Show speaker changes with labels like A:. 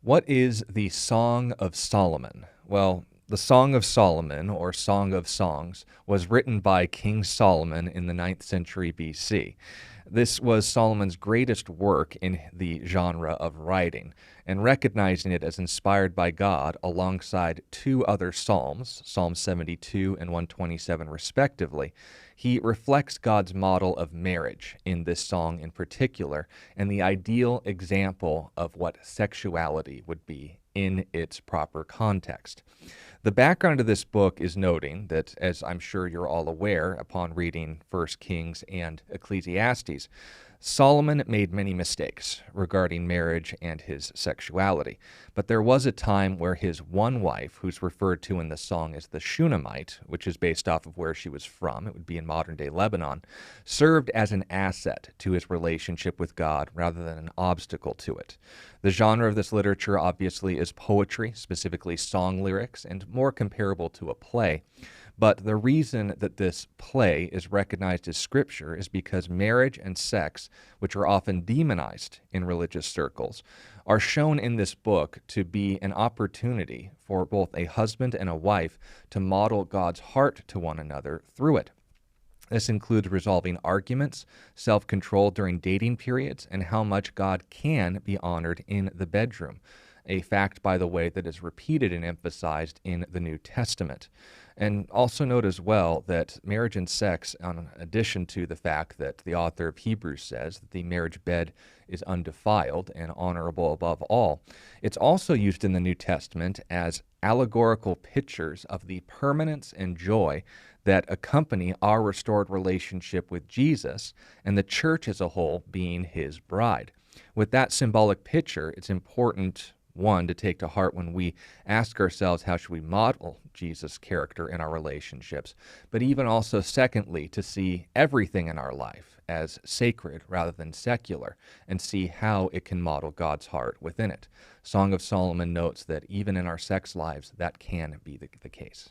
A: What is the Song of Solomon? Well, the Song of Solomon, or Song of Songs, was written by King Solomon in the 9th century BC. This was Solomon's greatest work in the genre of writing, and recognizing it as inspired by God alongside two other Psalms, Psalm 72 and 127 respectively, he reflects God's model of marriage in this song in particular, and the ideal example of what sexuality would be in its proper context. The background of this book is noting that, as I'm sure you're all aware upon reading 1 Kings and Ecclesiastes, Solomon made many mistakes regarding marriage and his sexuality. But there was a time where his one wife, who's referred to in the song as the Shunammite, which is based off of where she was from, it would be in modern day Lebanon, served as an asset to his relationship with God rather than an obstacle to it. The genre of this literature obviously is poetry, specifically song lyrics, and more comparable to a play. But the reason that this play is recognized as scripture is because marriage and sex, which are often demonized in religious circles, are shown in this book to be an opportunity for both a husband and a wife to model God's heart to one another through it. This includes resolving arguments, self-control during dating periods, and how much God can be honored in the bedroom, a fact, by the way, that is repeated and emphasized in the New Testament. And also note as well that marriage and sex, in addition to the fact that the author of Hebrews says that the marriage bed is undefiled and honorable above all, it's also used in the New Testament as allegorical pictures of the permanence and joy that accompany our restored relationship with Jesus and the church as a whole being his bride. With that symbolic picture, it's important, one, to take to heart when we ask ourselves how should we model Jesus' character in our relationships, but even also, secondly, to see everything in our life as sacred rather than secular and see how it can model God's heart within it. Song of Solomon notes that even in our sex lives, that can be the case.